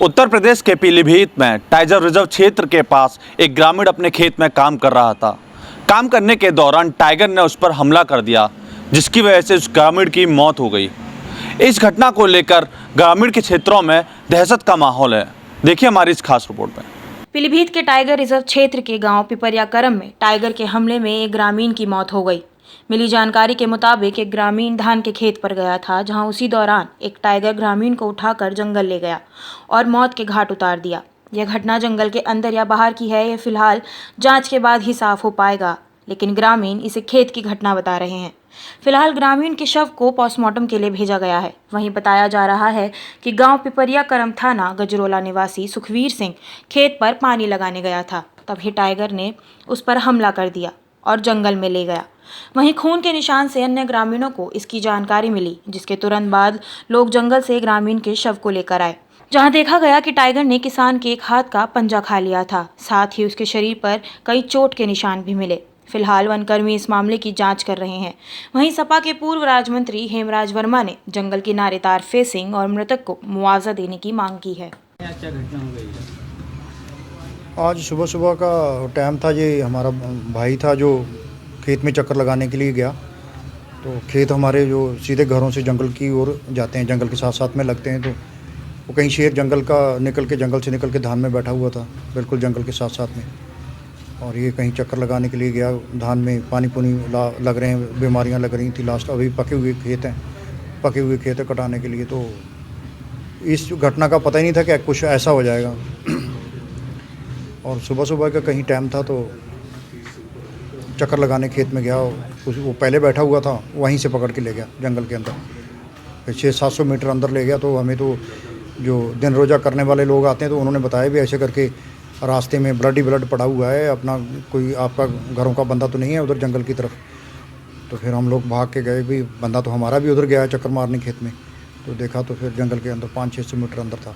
उत्तर प्रदेश के पीलीभीत में tiger reserve क्षेत्र के पास एक ग्रामीण अपने खेत में काम कर रहा था। काम करने के दौरान टाइगर ने उस पर हमला कर दिया, जिसकी वजह से उस ग्रामीण की मौत हो गई। इस घटना को लेकर ग्रामीण के क्षेत्रों में दहशत का माहौल है। देखिए हमारी इस खास रिपोर्ट में। पीलीभीत के टाइगर रिजर्व क्षेत्र के गांव पिपरिया करम में टाइगर के हमले में एक ग्रामीण की मौत हो गई। मिली जानकारी के मुताबिक एक ग्रामीण धान के खेत पर गया था, जहां उसी दौरान एक टाइगर ग्रामीण को उठाकर जंगल ले गया और मौत के घाट उतार दिया। यह घटना जंगल के अंदर या बाहर की है, यह फिलहाल जांच के बाद ही साफ हो पाएगा, लेकिन ग्रामीण इसे खेत की घटना बता रहे हैं। फिलहाल ग्रामीण के शव को पोस्टमार्टम के लिए भेजा गया है। वहीं बताया जा रहा है कि गांव पिपरिया करम थाना गजरोला निवासी सुखवीर सिंह खेत पर पानी लगाने गया था, तभी टाइगर ने उस पर हमला कर दिया और जंगल में ले गया। वहीं खून के निशान से अन्य ग्रामीणों को इसकी जानकारी मिली, जिसके तुरंत बाद लोग जंगल से ग्रामीण के शव को लेकर आए, जहां देखा गया कि टाइगर ने किसान के एक हाथ का पंजा खा लिया था। साथ ही उसके शरीर पर कई चोट के निशान भी मिले। फिलहाल वनकर्मी इस मामले की जांच कर रहे हैं। वहीं सपा के पूर्व राज्य मंत्री हेमराज वर्मा ने जंगल किनारे तार फेंसिंग और मृतक को मुआवजा देने की मांग की है। क्या घटना हो गई है? आज सुबह सुबह का टाइम था। ये हमारा भाई था जो खेत में चक्कर लगाने के लिए गया। तो खेत हमारे जो सीधे घरों से जंगल की ओर जाते हैं, जंगल के साथ साथ में लगते हैं। तो वो कहीं शेर जंगल से निकल के धान में बैठा हुआ था, बिल्कुल जंगल के साथ साथ में। और ये कहीं चक्कर लगाने के लिए गया। धान में पानी पुनी लग रहे हैं, बीमारियां लग रही थी। लास्ट अभी पके हुए खेत हैं कटाने के लिए। तो इस घटना का पता ही नहीं था कि कुछ ऐसा हो जाएगा। और सुबह सुबह का कहीं टाइम था तो चक्कर लगाने खेत में गया। वो पहले बैठा हुआ था, वहीं से पकड़ के ले गया जंगल के अंदर। फिर 600-700 मीटर अंदर ले गया। तो हमें तो जो दिन रोज़ा करने वाले लोग आते हैं तो उन्होंने बताया भी ऐसे करके रास्ते में ब्लड ही ब्लड पड़ा हुआ है, अपना कोई आपका घरों का बंदा तो नहीं है उधर जंगल की तरफ। तो फिर हम लोग भाग के गए भी, बंदा तो हमारा भी उधर गया है चक्कर मारने खेत में। तो देखा तो फिर जंगल के अंदर 500-600 मीटर अंदर था।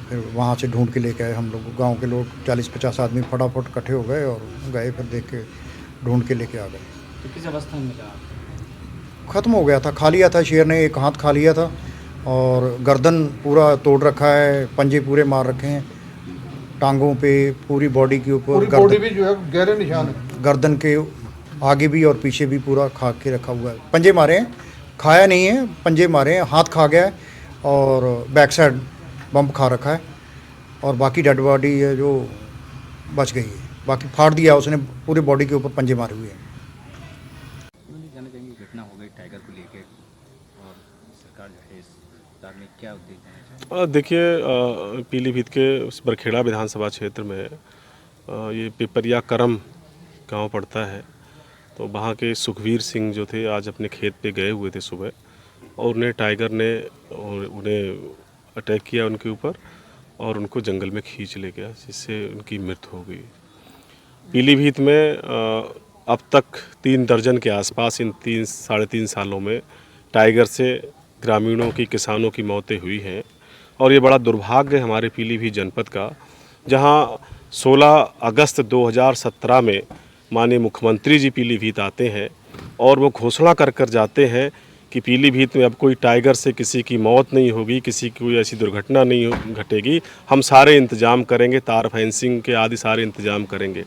फिर वहाँ से ढूंढ के लेके आए हम लोग। गांव के लोग 40-50 आदमी फटाफट इकट्ठे हो गए और गए, फिर देख के ढूंढ के लेके आ गए। तो किस अवस्था में मिला? ख़त्म हो गया था, खा लिया था शेर ने, एक हाथ खा लिया था और गर्दन पूरा तोड़ रखा है, पंजे पूरे मार रखे हैं, टांगों पे, पूरी बॉडी के ऊपर, बॉडी भी जो है गहरे निशान है, गर्दन के आगे भी और पीछे भी पूरा खा के रखा हुआ है। पंजे मारे हैं, खाया नहीं है, पंजे मारे हैं, हाथ खा गया है और बैक साइड बम्प खा रखा है। और बाकी डेड बॉडी है जो बच गई है, बाकी फाड़ दिया उसने, पूरी बॉडी के ऊपर पंजे मारे हुए हैं। जाना चाहेंगे घटना हो गई टाइगर को लेके, और सरकार जो है इस बारे में क्या उद्देश्य देना चाहिए? देखिए, पीलीभीत के उस बरखेड़ा विधानसभा क्षेत्र में ये पिपरिया करम गांव पड़ता है। तो वहाँ के सुखवीर सिंह जो थे आज अपने खेत पे गए हुए थे सुबह, और उन्हें टाइगर ने उन्हें अटैक किया उनके ऊपर और उनको जंगल में खींच ले गया, जिससे उनकी मृत्यु हो गई। पीलीभीत में अब तक 3 दर्जन के आसपास इन 3-3.5 सालों में टाइगर से ग्रामीणों की, किसानों की मौतें हुई हैं। और ये बड़ा दुर्भाग्य है हमारे पीलीभीत जनपद का, जहां 16 अगस्त 2017 में माननीय मुख्यमंत्री जी पीलीभीत आते हैं और वो घोषणा कर जाते हैं कि पीलीभीत में अब कोई टाइगर से किसी की मौत नहीं होगी, किसी की कोई ऐसी दुर्घटना नहीं घटेगी, हम सारे इंतजाम करेंगे, तार फेंसिंग के आदि सारे इंतजाम करेंगे।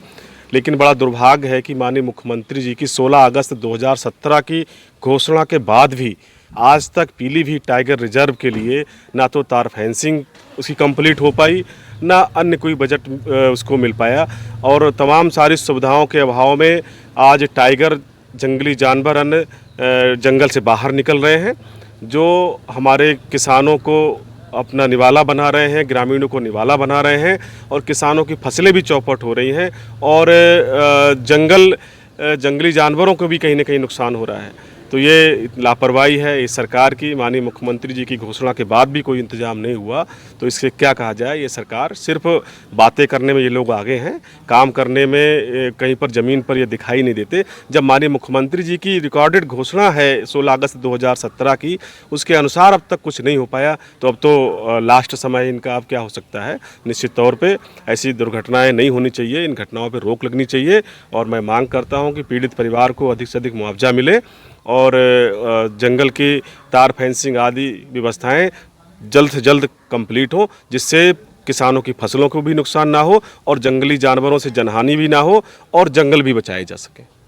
लेकिन बड़ा दुर्भाग्य है कि माननीय मुख्यमंत्री जी की 16 अगस्त 2017 की घोषणा के बाद भी आज तक पीलीभीत टाइगर रिजर्व के लिए ना तो तार फेंसिंग उसकी कंप्लीट हो पाई, ना अन्य कोई बजट उसको मिल पाया। और तमाम सारी सुविधाओं के अभाव में आज टाइगर, जंगली जानवर अन्य जंगल से बाहर निकल रहे हैं, जो हमारे किसानों को अपना निवाला बना रहे हैं, ग्रामीणों को निवाला बना रहे हैं, और किसानों की फसलें भी चौपट हो रही हैं, और जंगली जानवरों को भी कहीं ना कहीं नुकसान हो रहा है। तो ये लापरवाही है इस सरकार की। माननीय मुख्यमंत्री जी की घोषणा के बाद भी कोई इंतजाम नहीं हुआ, तो इससे क्या कहा जाए। ये सरकार सिर्फ बातें करने में ये लोग आगे हैं, काम करने में कहीं पर ज़मीन पर ये दिखाई नहीं देते। जब माननीय मुख्यमंत्री जी की रिकॉर्डेड घोषणा है 16 अगस्त 2017 की, उसके अनुसार अब तक कुछ नहीं हो पाया, तो अब तो लास्ट समय इनका अब क्या हो सकता है। निश्चित तौर पर ऐसी दुर्घटनाएँ नहीं होनी चाहिए, इन घटनाओं पर रोक लगनी चाहिए। और मैं मांग करता हूँ कि पीड़ित परिवार को अधिक से अधिक मुआवजा मिले और जंगल की तार फेंसिंग आदि व्यवस्थाएं जल्द से जल्द कंप्लीट हो, जिससे किसानों की फसलों को भी नुकसान ना हो और जंगली जानवरों से जनहानि भी ना हो और जंगल भी बचाए जा सके।